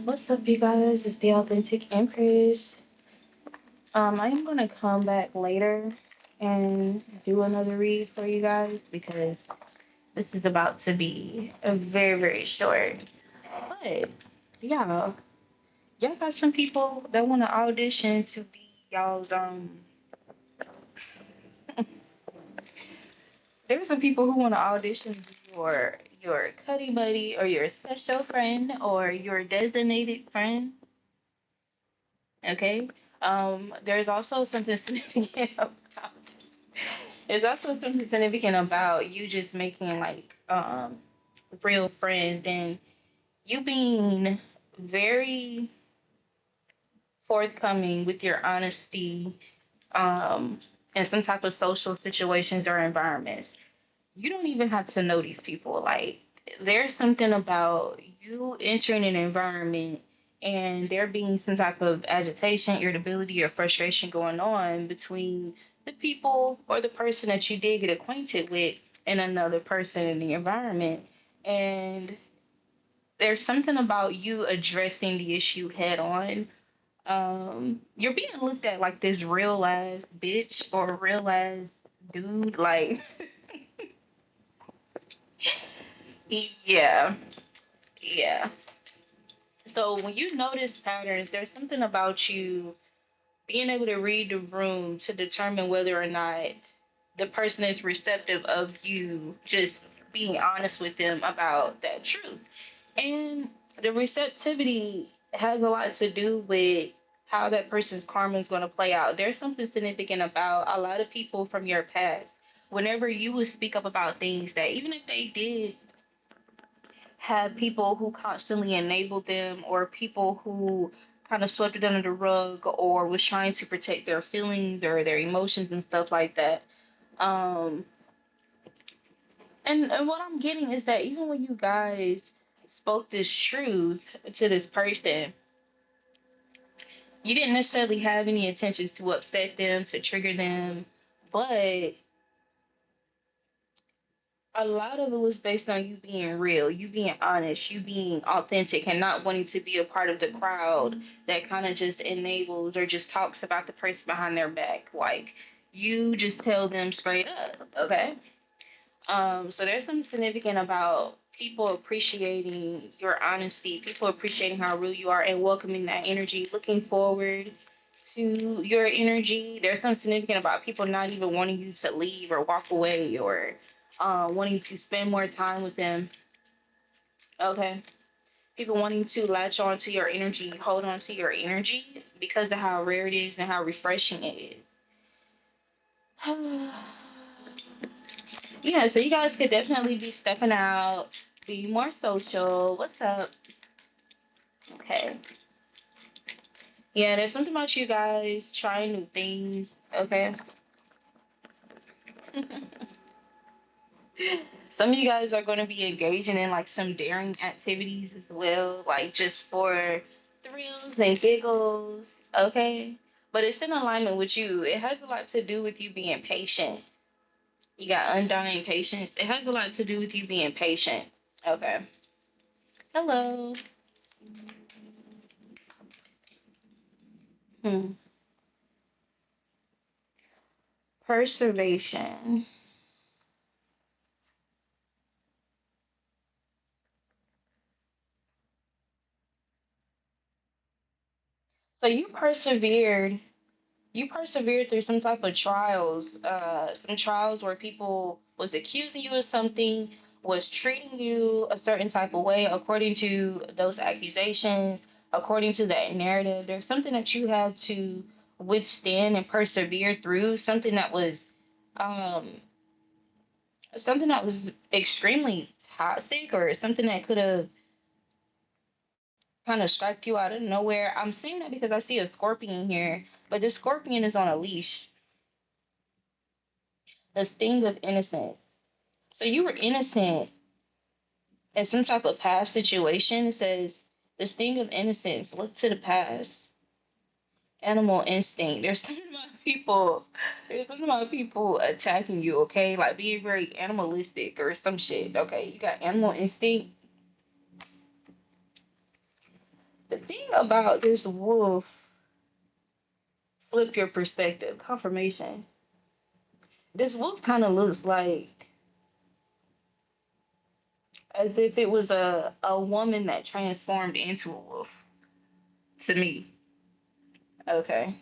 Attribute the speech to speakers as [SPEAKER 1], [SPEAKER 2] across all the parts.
[SPEAKER 1] What's up, you guys? It's the Authentic Empress. I'm gonna come back later and do another read for you guys because this is about to be a very, very short. But yeah, y'all got some people that want to audition to be y'all's There's some people who want to audition to be your cuddy buddy or your special friend or your designated friend. Okay. There's also something significant about there's also something significant about you just making like real friends and you being very forthcoming with your honesty um in some type of social situations or environments. You don't even have to know these people. Like there's something about you entering an environment and there being some type of agitation, irritability, or frustration going on between the people or the person that you did get acquainted with and another person in the environment. And there's something about you addressing the issue head on. You're being looked at like this real ass bitch or real ass dude. Like, yeah, yeah. So when you notice patterns, there's something about you being able to read the room to determine whether or not the person is receptive of you just being honest with them about that truth. And the receptivity has a lot to do with how that person's karma is going to play out. There's something significant about a lot of people from your past. Whenever you would speak up about things that, even if they did had people who constantly enabled them or people who kind of swept it under the rug or was trying to protect their feelings or their emotions and stuff like that. Um, and what I'm getting is that even when you guys spoke this truth to this person, you didn't necessarily have any intentions to upset them, to trigger them, but a lot of it was based on you being real, you being honest, you being authentic, and not wanting to be a part of the crowd that kind of just enables or just talks about the person behind their back. Like you just tell them straight up, okay? So there's something significant about people appreciating your honesty, people appreciating how real you are, and welcoming that energy, looking forward to your energy. There's something significant about people not even wanting you to leave or walk away or wanting to spend more time with them. Okay. People wanting to latch on to your energy, hold on to your energy because of how rare it is and how refreshing it is. Yeah, so you guys could definitely be stepping out, be more social. What's up? Okay. Yeah, there's something about you guys trying new things. Okay. Some of you guys are going to be engaging in like some daring activities as well, like just for thrills and giggles, okay? But it's in alignment with you. It has a lot to do with you being patient. You got undying patience. It has a lot to do with you being patient, okay? Hello. Hmm. Preservation. So you persevered through some type of trials, some trials where people was accusing you of something, was treating you a certain type of way according to those accusations, according to that narrative. There's something that you had to withstand and persevere through, um something that was extremely toxic or something that could have kind of struck you out of nowhere. I'm saying that because I see a scorpion here, but this scorpion is on a leash. The sting of innocence. So you were innocent in some type of past situation. It says the sting of innocence. Look to the past. Animal instinct. There's something about people. There's something about people attacking you. Okay, like being very animalistic or some shit. Okay, you got animal instinct. thing about this wolf, flip your perspective, confirmation. This wolf kind of looks like as if it was a woman that transformed into a wolf to me. Okay.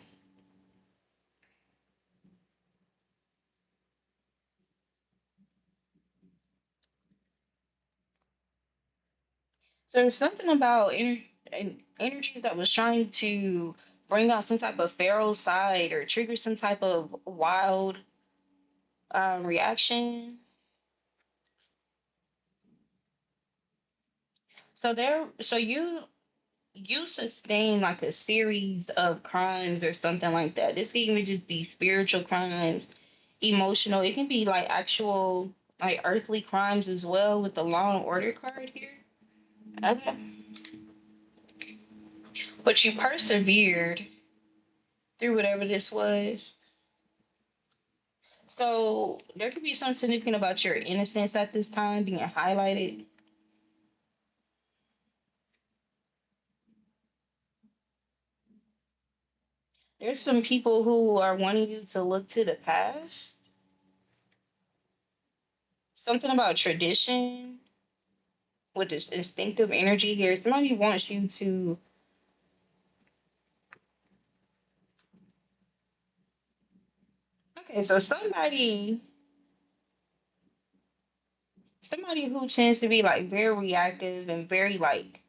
[SPEAKER 1] So there's something about energies that was trying to bring out some type of feral side or trigger some type of wild reaction. So you sustain like a series of crimes or something like that. This can even just be spiritual crimes, emotional. It can be like actual like earthly crimes as well with the law and order card here. Okay. But you persevered through whatever this was. So there could be something significant about your innocence at this time being highlighted. There's some people who are wanting you to look to the past. Something about tradition with this instinctive energy here. Somebody wants you to. Okay, so somebody who tends to be like very reactive and very like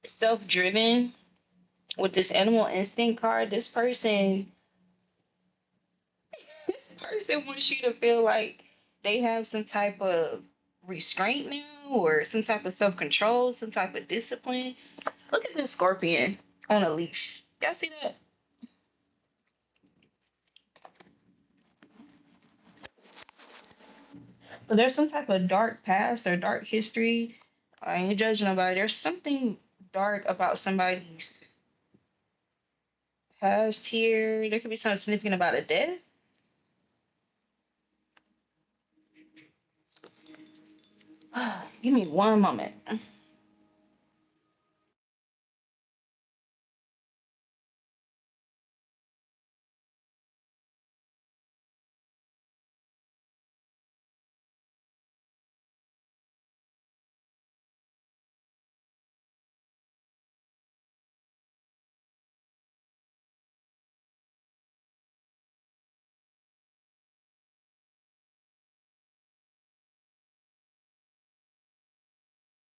[SPEAKER 1] self-driven with this animal instinct card. This person wants you to feel like they have some type of restraint now or some type of self-control, some type of discipline. Look at this scorpion on a leash. Y'all see that? But there's some type of dark past or dark history. I ain't judging nobody. There's something dark about somebody's past here. There could be something significant about a death. Give me one moment.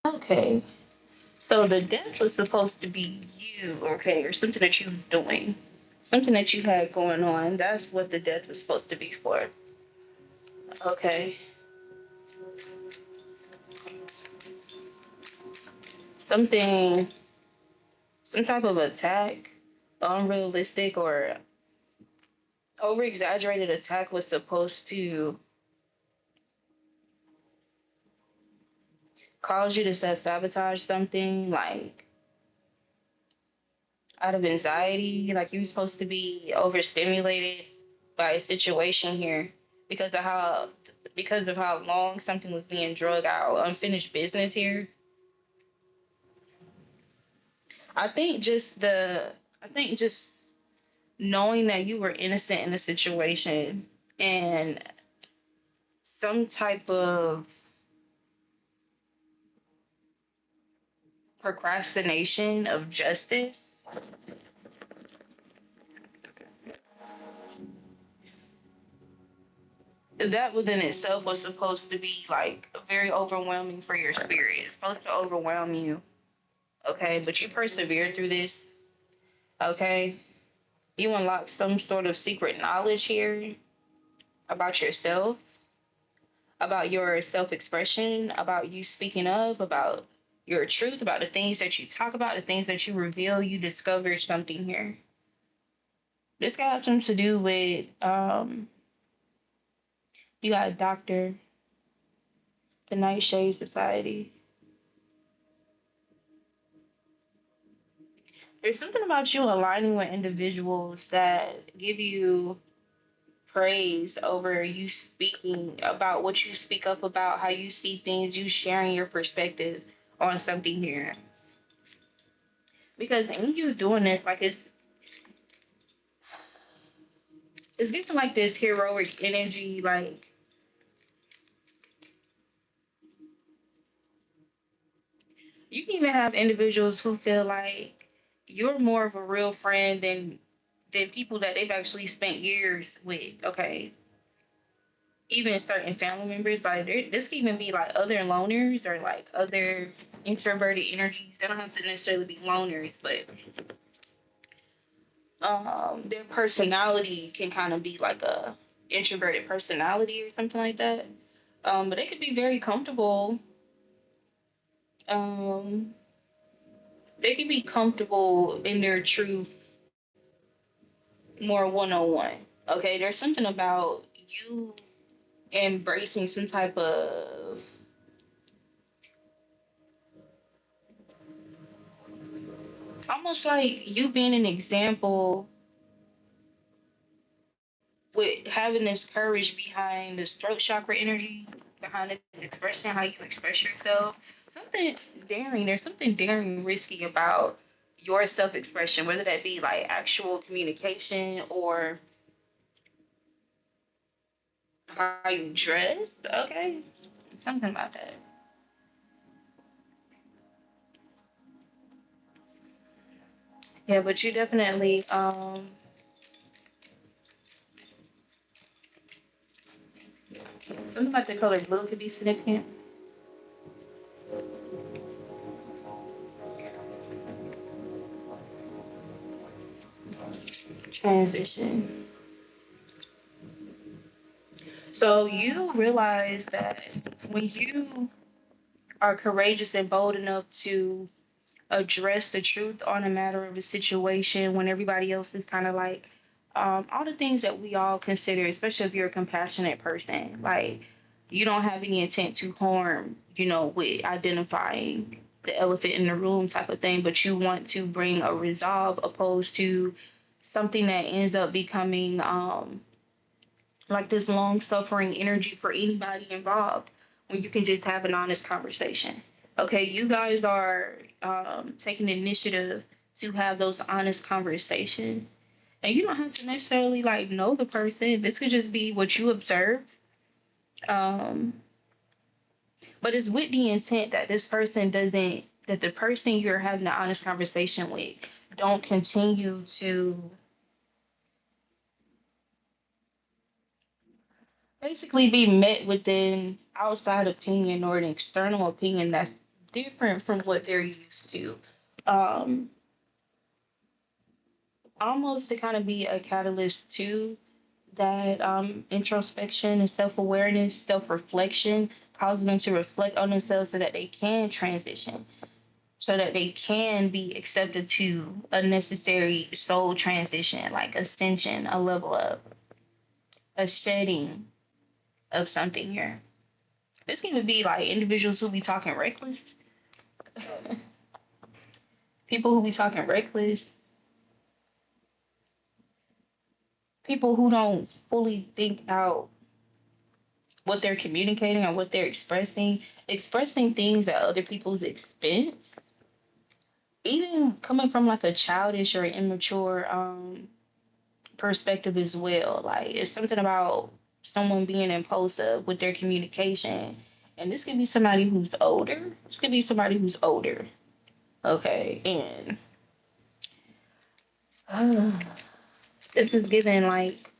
[SPEAKER 1] Okay. So the death was supposed to be you, okay, or something that you was doing, something that you had going on. That's what the death was supposed to be for. Okay. Something, some type of attack, unrealistic or over exaggerated attack was supposed to cause you to self sabotage something, like out of anxiety, like you were supposed to be overstimulated by a situation here because of how long something was being drug out, unfinished business here. I think just the I think just knowing that you were innocent in the situation and some type of procrastination of justice, that within itself was supposed to be like very overwhelming for your spirit. It's supposed to overwhelm you. Okay, but you persevered through this. Okay, you unlocked some sort of secret knowledge here about yourself, about your self expression, about you speaking up, about your truth, about the things that you talk about, the things that you reveal. You discovered something here. This got something to do with you got a doctor, the Nightshade Society. There's something about you aligning with individuals that give you praise over you speaking about what you speak up about, how you see things, you sharing your perspective on something here. Because in you doing this, like it's getting like this heroic energy. Like you can even have individuals who feel like you're more of a real friend than people that they've actually spent years with. Okay, even certain family members, like this can even be like other loners or like other introverted energies. They don't have to necessarily be loners, but their personality can kind of be like a introverted personality or something like that. But they could be very comfortable. Um, they can be comfortable in their truth more one on one. Okay, there's something about you embracing some type of almost like you being an example with having this courage behind this throat chakra energy, behind this expression, how you express yourself. Something daring. There's something daring, risky about your self expression, whether that be like actual communication or how you dress. Okay, something about that. Yeah, but you definitely something about the color blue could be significant. Transition. So you realize that when you are courageous and bold enough to address the truth on a matter of a situation when everybody else is kind of like all the things that we all consider, especially if you're a compassionate person, like you don't have any intent to harm, with identifying the elephant in the room type of thing, but you want to bring a resolve opposed to something that ends up becoming like this long suffering energy for anybody involved when you can just have an honest conversation. Okay, you guys are taking the initiative to have those honest conversations. And you don't have to necessarily like know the person. This could just be what you observe. Um, but it's with the intent that that the person you're having an honest conversation with don't continue to basically be met with an outside opinion or an external opinion that's different from what they're used to. Um, Almost to kind of be a catalyst to that introspection and self awareness, self reflection, causing them to reflect on themselves so that they can transition, so that they can be accepted to a necessary soul transition, like ascension, a level up, a shedding of something here. This can even be like individuals who be talking reckless, people who be talking reckless, people who don't fully think out what they're communicating or what they're expressing things at other people's expense, even coming from like a childish or immature perspective as well. Like it's something about someone being impulsive with their communication. And this could be somebody who's older. This could be somebody who's older. Okay. And this is given like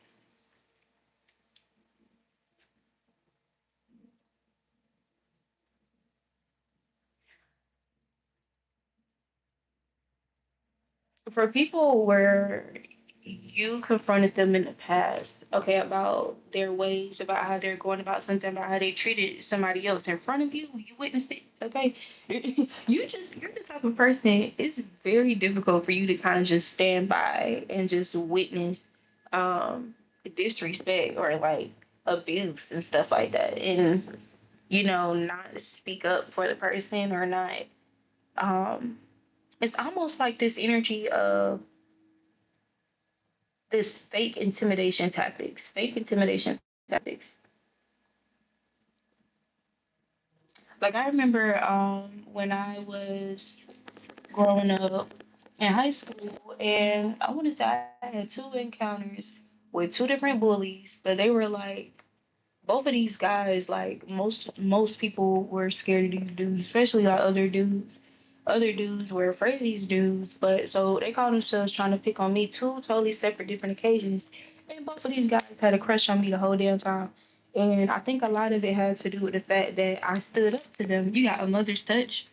[SPEAKER 1] for people where you confronted them in the past, okay, about their ways, about how they're going about something, about how they treated somebody else in front of you, you witnessed it, okay? You're the type of person, it's very difficult for you to kind of just stand by and just witness um, disrespect or like abuse and stuff like that. And, not speak up for the person or not. Um, it's almost like this energy of this fake intimidation tactics. Like I remember when I was growing up, in high school, and I want to say I had two encounters with two different bullies, but they were like both of these guys. Like most people were scared of these dudes, especially like other dudes. Other dudes were afraid of these dudes, but so they called themselves trying to pick on me two totally separate different occasions. And both of these guys had a crush on me the whole damn time. And I think a lot of it had to do with the fact that I stood up to them. You got a mother's touch.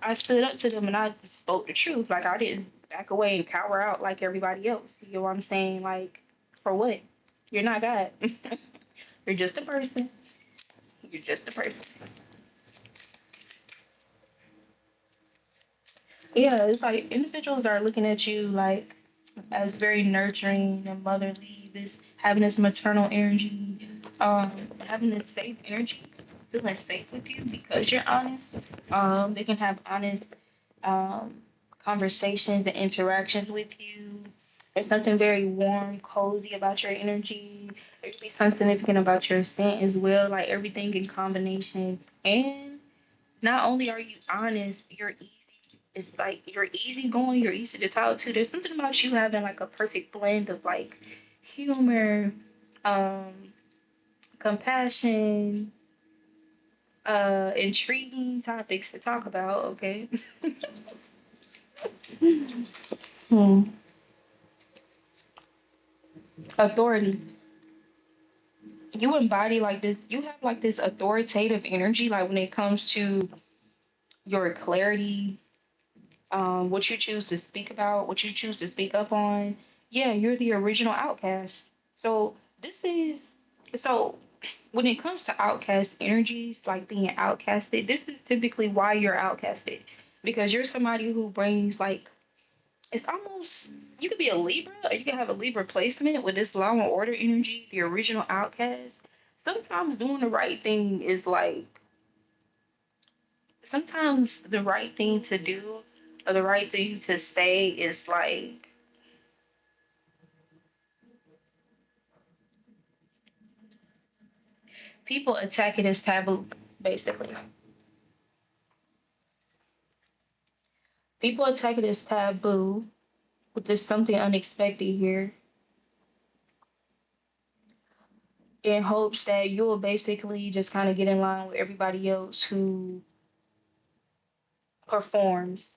[SPEAKER 1] I stood up to them and I just spoke the truth. Like I didn't back away and cower out like everybody else. You know what I'm saying? Like, for what? You're not God. You're just a person. You're just a person. Yeah, it's like individuals are looking at you like as very nurturing and motherly, this having this maternal energy, having this safe energy, feeling safe with you because you're honest. They can have honest um, conversations and interactions with you. There's something very warm, cozy about your energy. There could be something significant about your scent as well, like everything in combination. And not only are you honest, you're easy. It's like you're easygoing, you're easy to talk to. There's something about you having like a perfect blend of like humor, um, compassion, intriguing topics to talk about. Okay. Hmm. Authority. You embody like this. You have like this authoritative energy, like when it comes to your clarity, what you choose to speak about, what you choose to speak up on. Yeah, you're the original outcast. So this is so when it comes to outcast energies, like being outcasted, this is typically why you're outcasted. Because you're somebody who brings like it's almost you could be a Libra or you could have a Libra placement with this law and order energy, the original outcast. Sometimes doing the right thing is like sometimes the right thing to do or the right thing to say is like people attack it as taboo, basically. People attack it as taboo, with this something unexpected here, in hopes that you'll basically just kind of get in line with everybody else who performs.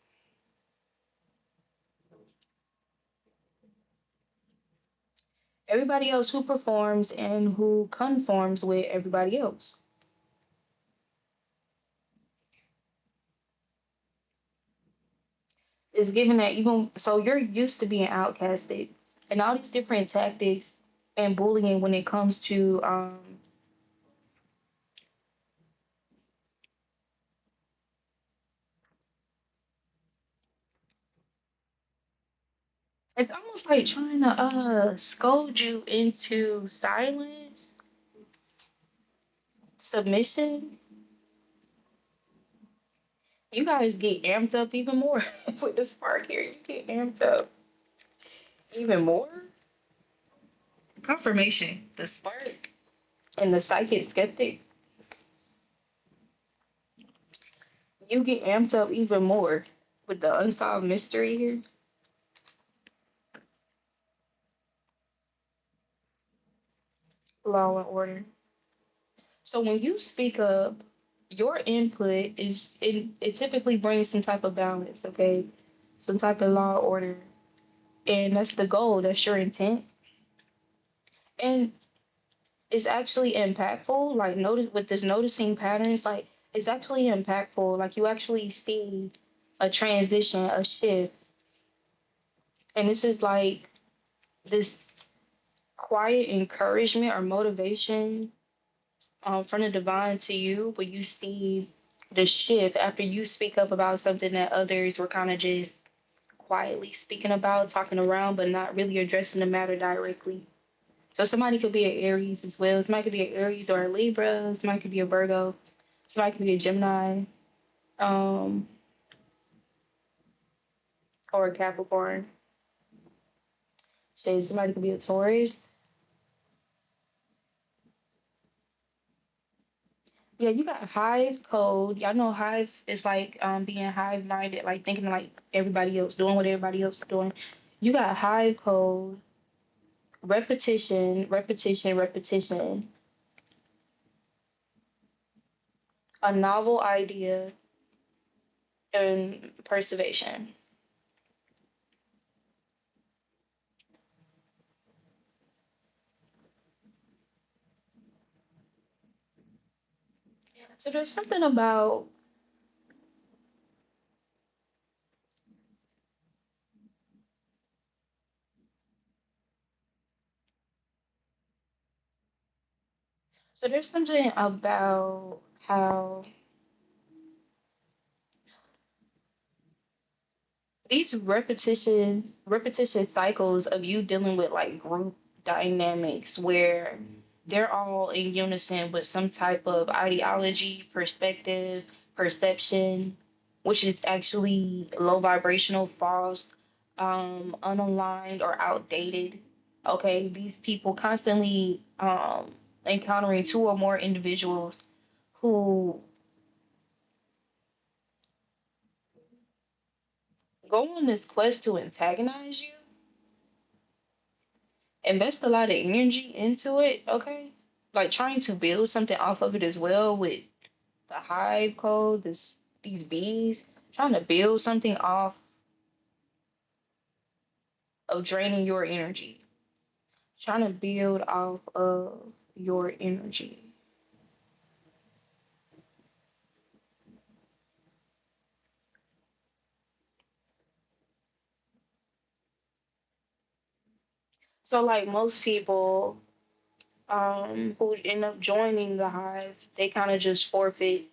[SPEAKER 1] Everybody else who performs and who conforms with everybody else. It's given that even so you're used to being outcasted and all these different tactics and bullying when it comes to it's almost like trying to scold you into silent submission. You guys get amped up even more with the spark here. You get amped up even more. Confirmation, the spark and the psychic skeptic, you get amped up even more with the unsolved mystery here. Law and order. So when you speak up, your input is it typically brings some type of balance, okay? Some type of law order. And that's the goal, that's your intent. And it's actually impactful. Like notice with this noticing patterns, like it's actually impactful. Like you actually see a transition, a shift. And this is like this quiet encouragement or motivation from the divine to you, where you see the shift after you speak up about something that others were kind of just quietly speaking about, talking around, but not really addressing the matter directly. So somebody could be an Aries as well. Somebody could be an Aries or a Libra. Somebody could be a Virgo. Somebody could be a Gemini, um, or a Capricorn. Shit, somebody could be a Taurus. Yeah, you got hive code. Y'all know hive is like being hive minded, like thinking like everybody else, doing what everybody else is doing. You got hive code, repetition, repetition, repetition, a novel idea, and preservation. So there's something about so there's something about how these repetition cycles of you dealing with like group dynamics where they're all in unison with some type of ideology, perspective, perception, which is actually low vibrational, false, unaligned, or outdated. Okay, these people constantly encountering two or more individuals who go on this quest to antagonize you, invest a lot of energy into it, okay? Like trying to build something off of it as well with the hive code, these bees, trying to build something off of draining your energy, trying to build off of your energy. So like most people who end up joining the hive, they kind of just forfeit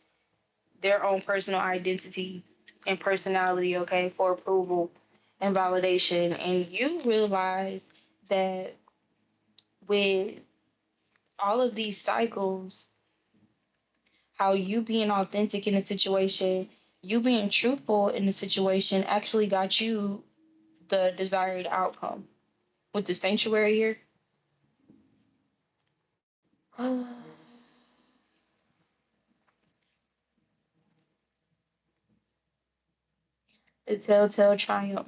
[SPEAKER 1] their own personal identity and personality, okay, for approval and validation. And you realize that with all of these cycles, how you being authentic in a situation, you being truthful in the situation actually got you the desired outcome. With the sanctuary here, the telltale triumph.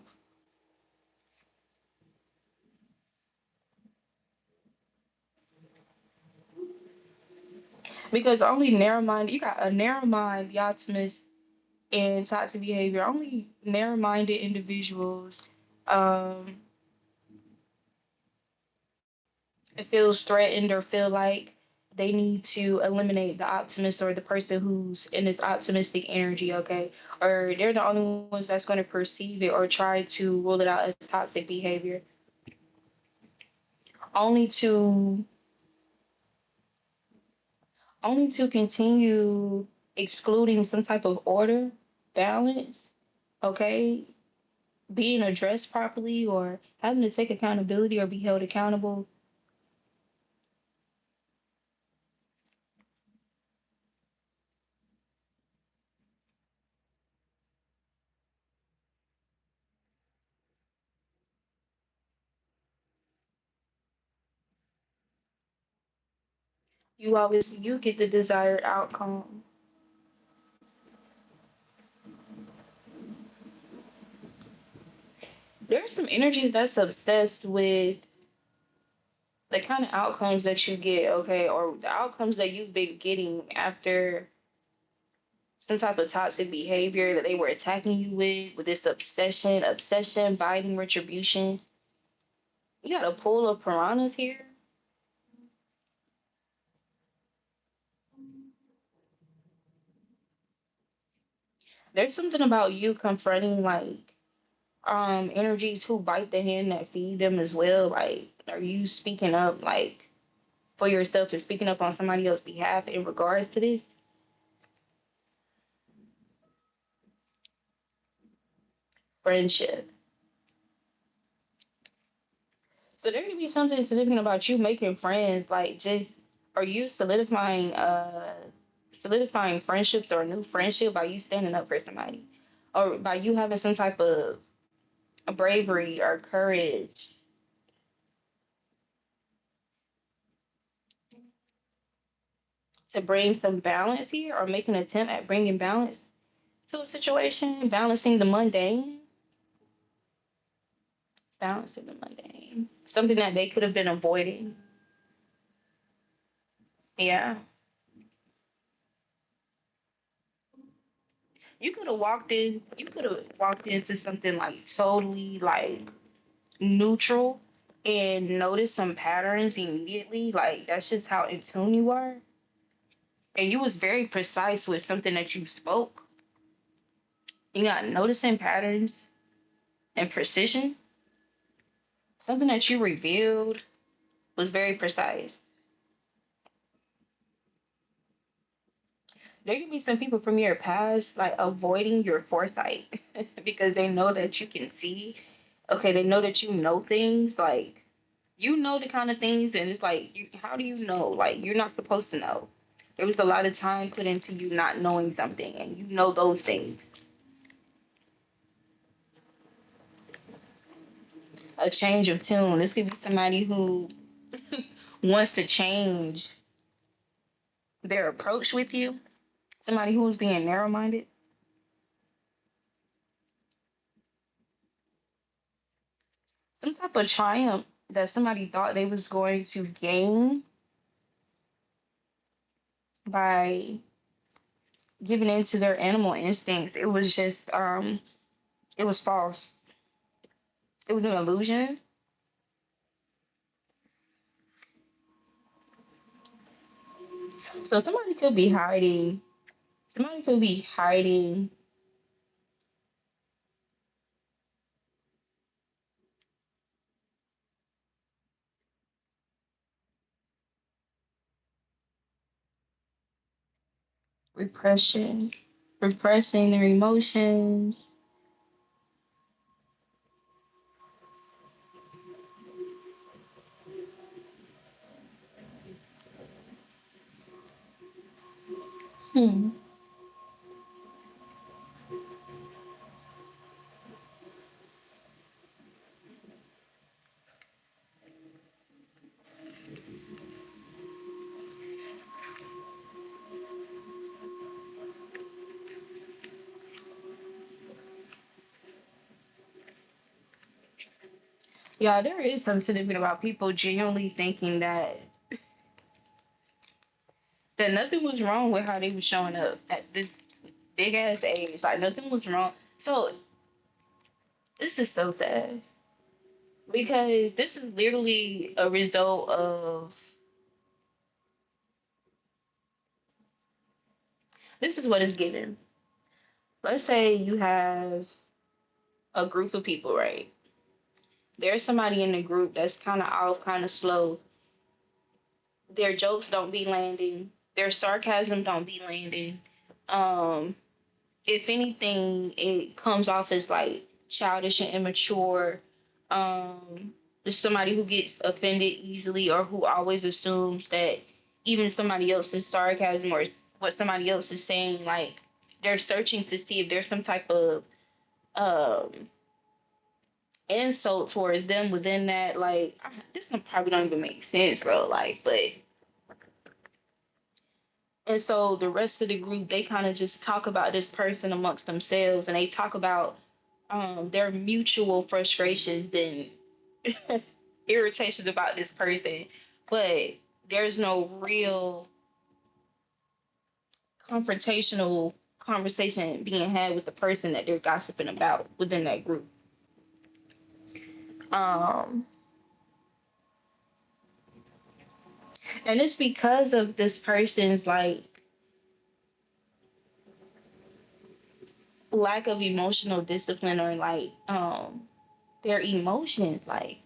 [SPEAKER 1] Because only narrow mind, you got a narrow mind, the optimist, and toxic behavior. Only narrow minded individuals um, feels threatened or feel like they need to eliminate the optimist or the person who's in this optimistic energy, okay? Or they're the only ones that's going to perceive it or try to rule it out as toxic behavior, only to only to continue excluding some type of order, balance, okay? Being addressed properly or having to take accountability or be held accountable. You get the desired outcome. There's some energies that's obsessed with the kind of outcomes that you get, okay, or the outcomes that you've been getting after some type of toxic behavior that they were attacking you with this obsession, biting, retribution. You got a pool of piranhas here. There's something about you confronting like energies who bite the hand that feed them as well. Like, are you speaking up like for yourself and speaking up on somebody else's behalf in regards to this friendship? So there could be something significant about you making friends, like just are you solidifying friendships or a new friendship by you standing up for somebody? Or by you having some type of bravery or courage. to bring some balance here or make an attempt at bringing balance to a situation, balancing the mundane, something that they could have been avoiding. Yeah, you could have walked into something like totally like neutral and noticed some patterns immediately. Like that's just how in tune you are. And you was very precise with something that you spoke. You got noticing patterns and precision. Something that you revealed was very precise. There can be some people from your past like avoiding your foresight because they know that you can see. Okay, they know that you know things like you know the kind of things, and it's like, how do you know? Like you're not supposed to know. There was a lot of time put into you not knowing something, and you know those things. A change of tune. This could be somebody who wants to change their approach with you. Somebody who's being narrow-minded. Some type of triumph that somebody thought they was going to gain by giving in to their animal instincts. It was just it was false. It was an illusion. So somebody could be hiding repression, repressing their emotions. Hmm. Yeah, there is something significant about people genuinely thinking that nothing was wrong with how they were showing up at this big ass age. Like nothing was wrong. So this is so sad because this is literally a result of this is what is given. Let's say you have a group of people, right? There's somebody in the group that's kind of off, kind of slow. Their jokes don't be landing. Their sarcasm don't be landing. Um, if anything, it comes off as like childish and immature. Just somebody who gets offended easily or who always assumes that even somebody else's sarcasm or what somebody else is saying, like they're searching to see if there's some type of um insult towards them within that. Like this one probably don't even make sense, bro. Like, but and so the rest of the group, they kind of just talk about this person amongst themselves, and they talk about their mutual frustrations and irritations about this person, but there's no real confrontational conversation being had with the person that they're gossiping about within that group. Um, and it's because of this person's like lack of emotional discipline or like their emotions. Like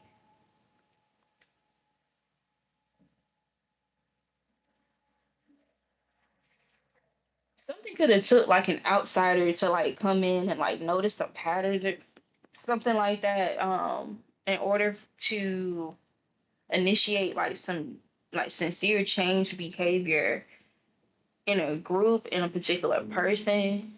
[SPEAKER 1] something could have took like an outsider to like come in and like notice some patterns or something like that in order to initiate like some like sincere change behavior in a group in a particular person.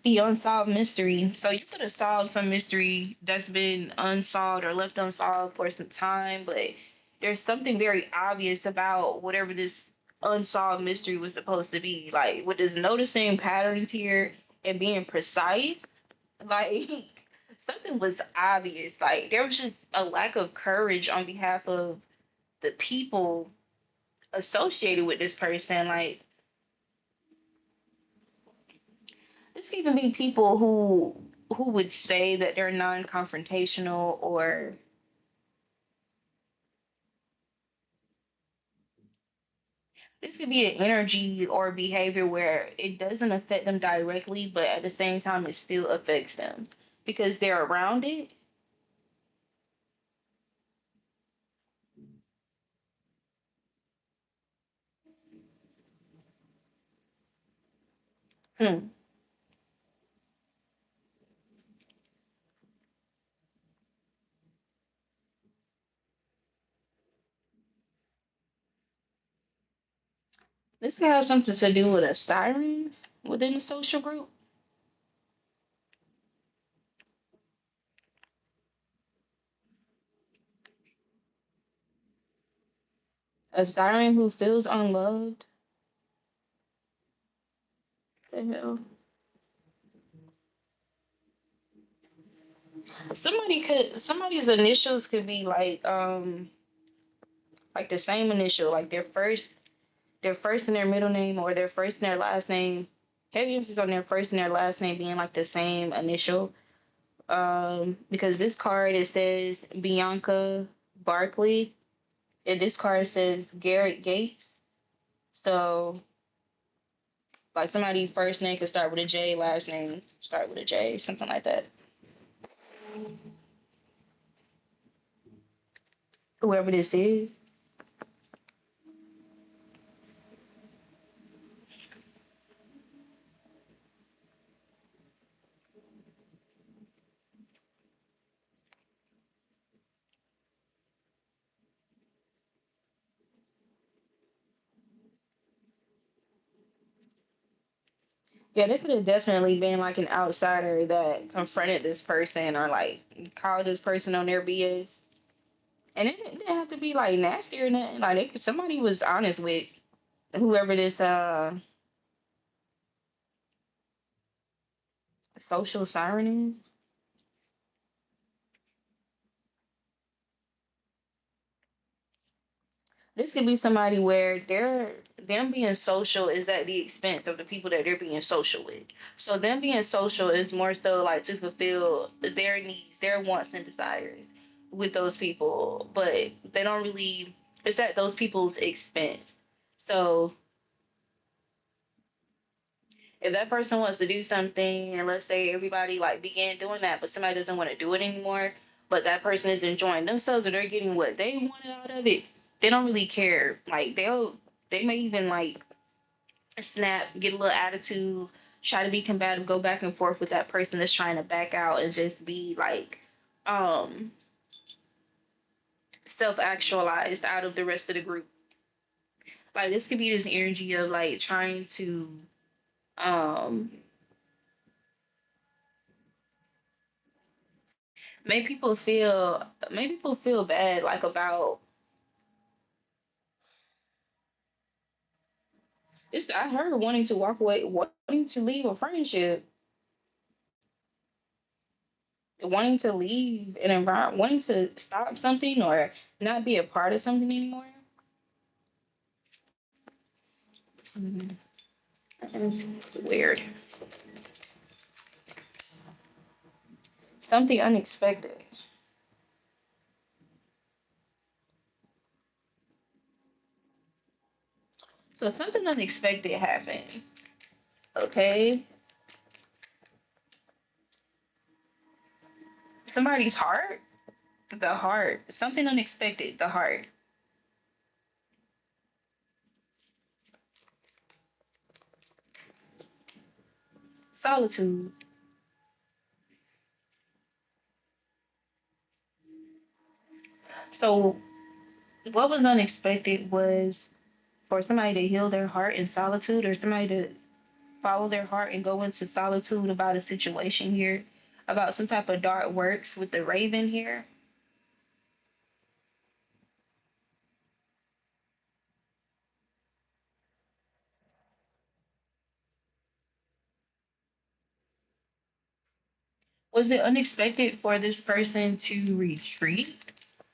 [SPEAKER 1] The unsolved mystery. So you could have solved some mystery that's been unsolved or left unsolved for some time, but there's something very obvious about whatever this unsolved mystery was supposed to be. Like with this noticing patterns here and being precise, like something was obvious. Like there was just a lack of courage on behalf of the people associated with this person. Like this could even be people who would say that they're non-confrontational, or this could be an energy or behavior where it doesn't affect them directly, but at the same time it still affects them because they're around it. Hmm. This could have something to do with a siren within the social group. A siren who feels unloved. The hell? Somebody's initials could be like the same initial, like their first and their middle name, or their first and their last name. Heavy emphasis on their first and their last name being like the same initial. Because this card it says Bianca Barkley, and this card says Garrett Gates. So like somebody first name could start with a J, last name start with a J, something like that. Whoever this is. Yeah, there could have definitely been like an outsider that confronted this person or like called this person on their BS. And it didn't have to be like nasty or nothing. Like somebody was honest with whoever this social siren is. This could be somebody where them being social is at the expense of the people that they're being social with. So them being social is more so like to fulfill their needs, their wants and desires with those people, but they don't really. It's at those people's expense. So if that person wants to do something, and let's say everybody like began doing that, but somebody doesn't want to do it anymore, but that person is enjoying themselves and they're getting what they wanted out of it, they don't really care. Like they may even like snap, get a little attitude, try to be combative, go back and forth with that person that's trying to back out and just be like um self actualized out of the rest of the group. Like this could be this energy of like trying to um make people feel bad like about this. I heard wanting to walk away, wanting to leave a friendship, wanting to leave an environment, wanting to stop something or not be a part of something anymore. Mhm. That's weird. Something unexpected. So something unexpected happened. Okay. Somebody's heart. The heart. Something unexpected. The heart. Solitude. So what was unexpected was for somebody to heal their heart in solitude, or somebody to follow their heart and go into solitude about a situation here, about some type of dark works with the raven here. Was it unexpected for this person to retreat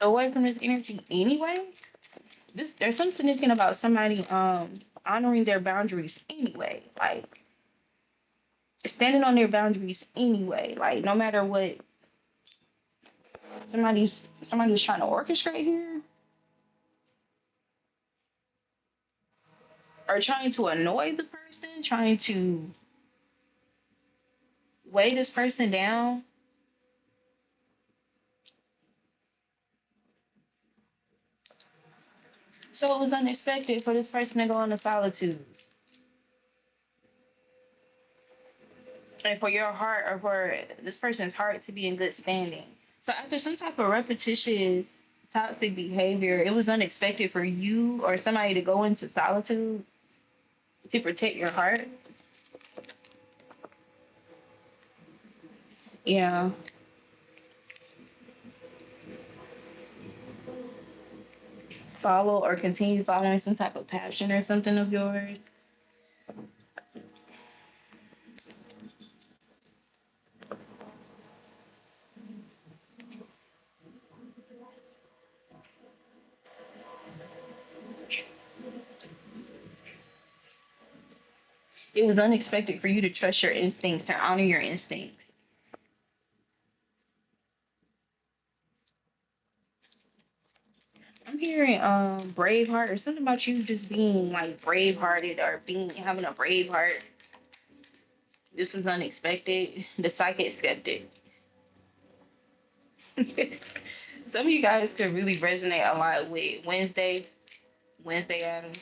[SPEAKER 1] away from this energy anyway? There's something significant about somebody honoring their boundaries anyway. Like standing on their boundaries anyway. Like no matter what somebody's trying to orchestrate here or trying to annoy the person, trying to weigh this person down. So it was unexpected for this person to go into solitude. And for your heart or for this person's heart to be in good standing. So after some type of repetitious toxic behavior, it was unexpected for you or somebody to go into solitude to protect your heart. Yeah. Follow or continue following some type of passion or something of yours. It was unexpected for you to trust your instincts, to honor your instincts. I'm hearing Braveheart or something about you just being like brave hearted or being having a brave heart. This was unexpected. The psychic skeptic. Some of you guys could really resonate a lot with Wednesday Adams.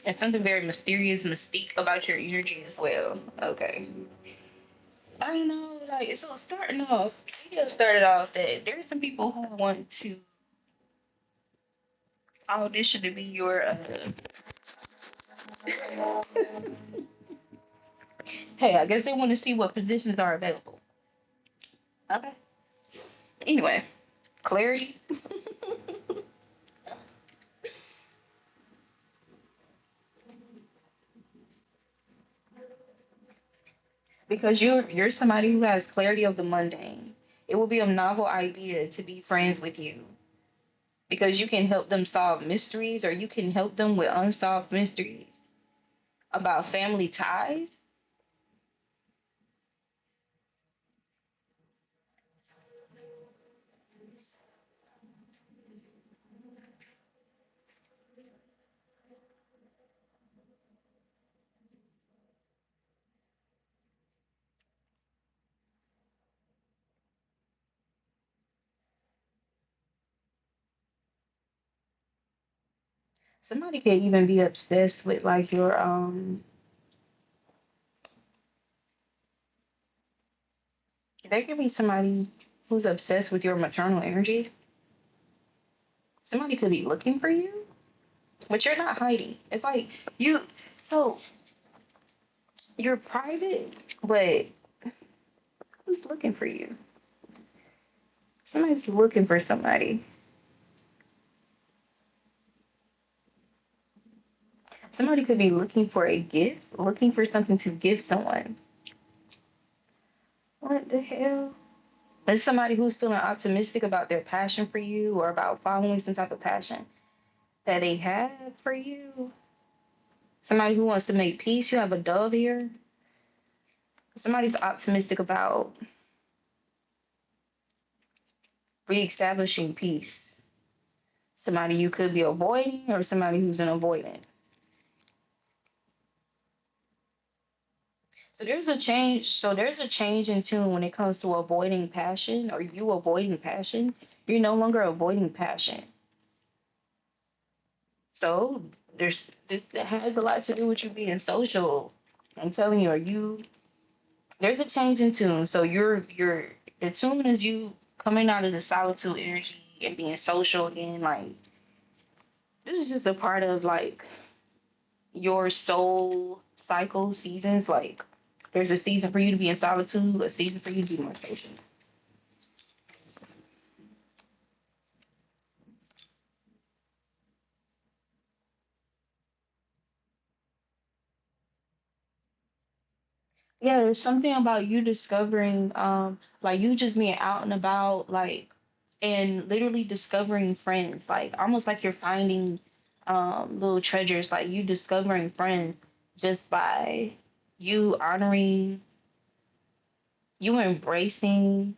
[SPEAKER 1] And something very mysterious, mystique about your energy as well. Okay. I know, like, so starting off, video started off that there's some people who want to audition to be your hey, I guess they want to see what positions are available. Okay. Anyway, clarity. Because you're somebody who has clarity of the mundane. It will be a novel idea to be friends with you because you can help them solve mysteries or you can help them with unsolved mysteries about family ties. Somebody could even be obsessed with like your there could be somebody who's obsessed with your maternal energy. Somebody could be looking for you, but you're not hiding. It's like you so you're private, but who's looking for you? Somebody's looking for somebody. Somebody could be looking for a gift, looking for something to give someone. What the hell? It's somebody who's feeling optimistic about their passion for you or about following some type of passion that they have for you. Somebody who wants to make peace. You have a dove here. Somebody's optimistic about reestablishing peace. Somebody you could be avoiding or somebody who's an avoidant. There's a change in tune when it comes to avoiding passion or you avoiding passion. You're no longer avoiding passion. So there's this has a lot to do with you being social. I'm telling you, are you there's a change in tune. So you're the tune is you coming out of the solitude energy and being social again. Like this is just a part of like your soul cycle seasons. Like there's a season for you to be in solitude, a season for you to be more social. Yeah, there's something about you discovering, like you just being out and about, like, and literally discovering friends, like almost like you're finding little treasures, like you discovering friends just by you honoring, you embracing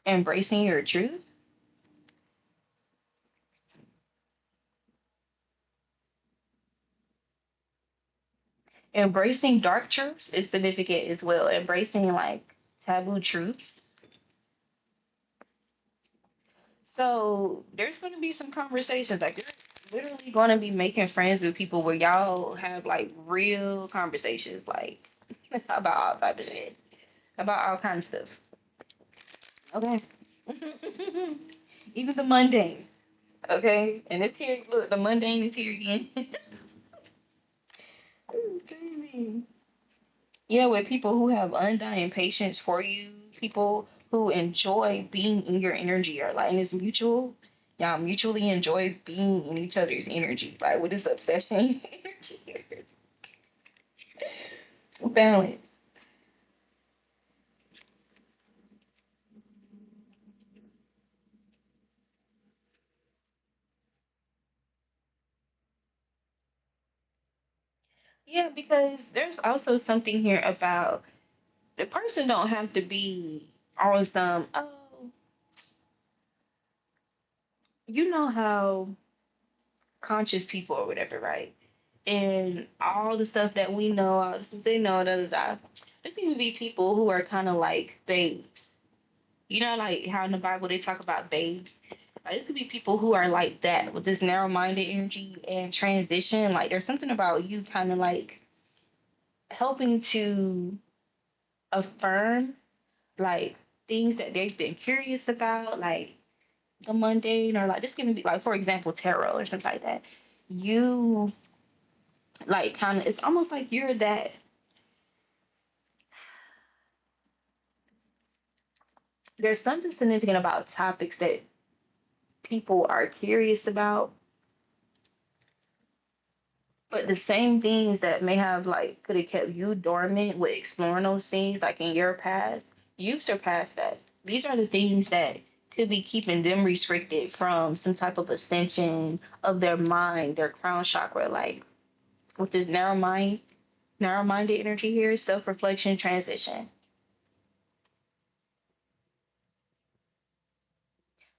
[SPEAKER 1] your truth. Embracing dark truths is significant as well. Embracing like taboo truths. So there's gonna be some conversations. Like you're literally gonna be making friends with people where y'all have like real conversations, like about all type of shit, about all kinds of stuff. Okay. Even the mundane. Okay. And it's here. Look, the mundane is here again. It's crazy. Yeah, with people who have undying patience for you, people who enjoy being in your energy, or like, and it's mutual. Y'all mutually enjoy being in each other's energy, like with this obsession energy. Balance. Yeah, because there's also something here about the person don't have to be on some, oh, you know how conscious people or whatever, right? And all the stuff that we know, all the stuff they know, da da da. There's even be people who are kind of like babes. You know, like how in the Bible they talk about babes. Like, this could be people who are like that with this narrow-minded energy and transition. Like, there's something about you kind of like helping to affirm like things that they've been curious about, like the mundane, or like this can be like, for example, tarot or something like that. You like kind of, it's almost like you're that. There's something significant about topics that people are curious about, but the same things that may have like could have kept you dormant with exploring those things like in your past, you've surpassed that. These are the things that could be keeping them restricted from some type of ascension of their mind, their crown chakra, like with this narrow minded energy here, self-reflection, transition.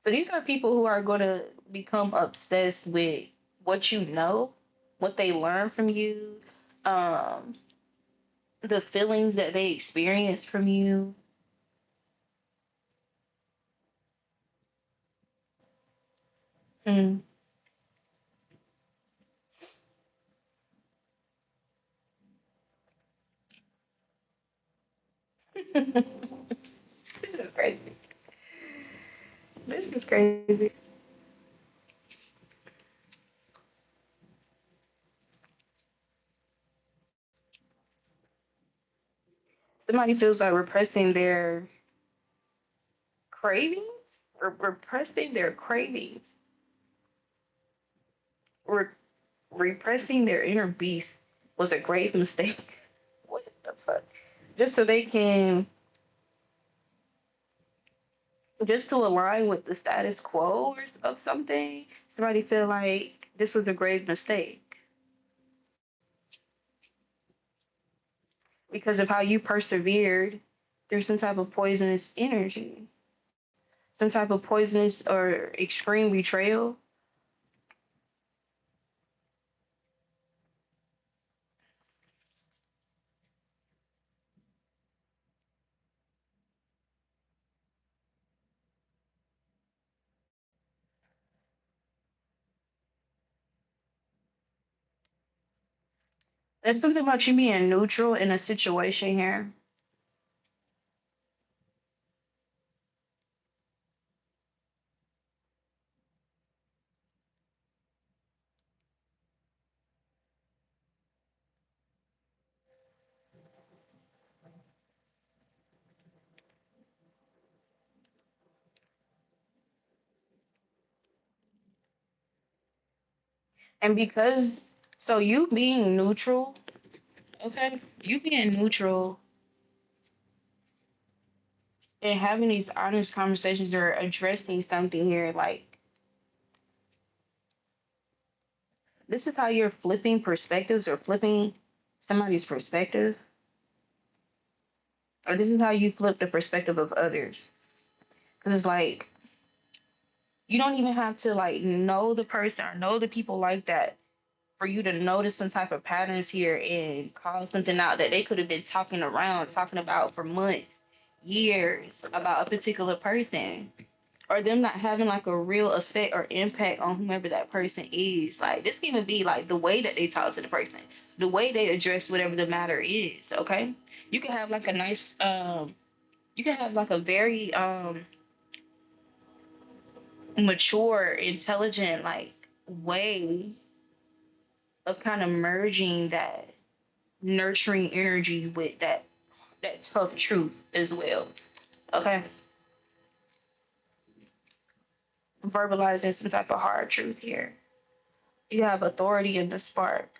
[SPEAKER 1] So these are people who are going to become obsessed with what you know, what they learn from you, um, the feelings that they experience from you. Mm. This is crazy. This is crazy. Somebody feels like repressing their cravings, or repressing their cravings, Re- repressing their inner beast was a grave mistake. What the fuck? Just so they can, just to align with the status quo of something, somebody feel like this was a grave mistake because of how you persevered through some type of poisonous energy, some type of poisonous or extreme betrayal. There's something about you being neutral in a situation here. And because, so you being neutral, okay, you being neutral and having these honest conversations or addressing something here, like this is how you're flipping perspectives or flipping somebody's perspective, or this is how you flip the perspective of others. Because it's like you don't even have to like know the person or know the people like that for you to notice some type of patterns here and call something out that they could have been talking around, talking about for months, years about a particular person, or them not having like a real effect or impact on whomever that person is. Like this can even be like the way that they talk to the person, the way they address whatever the matter is. Okay, you can have like a nice, you can have like a very mature, intelligent like way of kind of merging that nurturing energy with that tough truth as well. Okay, verbalizing some type of hard truth here. You have authority in the spark.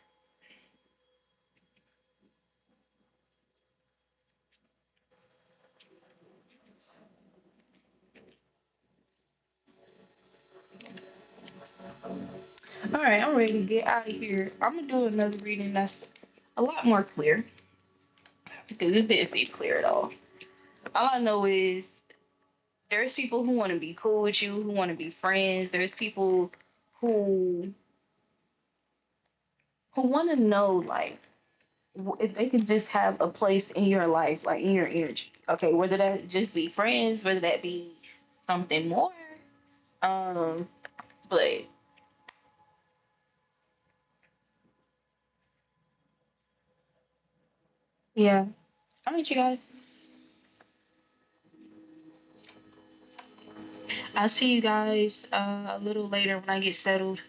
[SPEAKER 1] All right, I'm ready to get out of here. I'm gonna do another reading that's a lot more clear because this didn't seem clear at all. All I know is there's people who want to be cool with you, who want to be friends. There's people who who want to know like if they could just have a place in your life, like in your energy. Okay, whether that just be friends, whether that be something more. Um, but yeah, all right, you guys. I'll see you guys a little later when I get settled.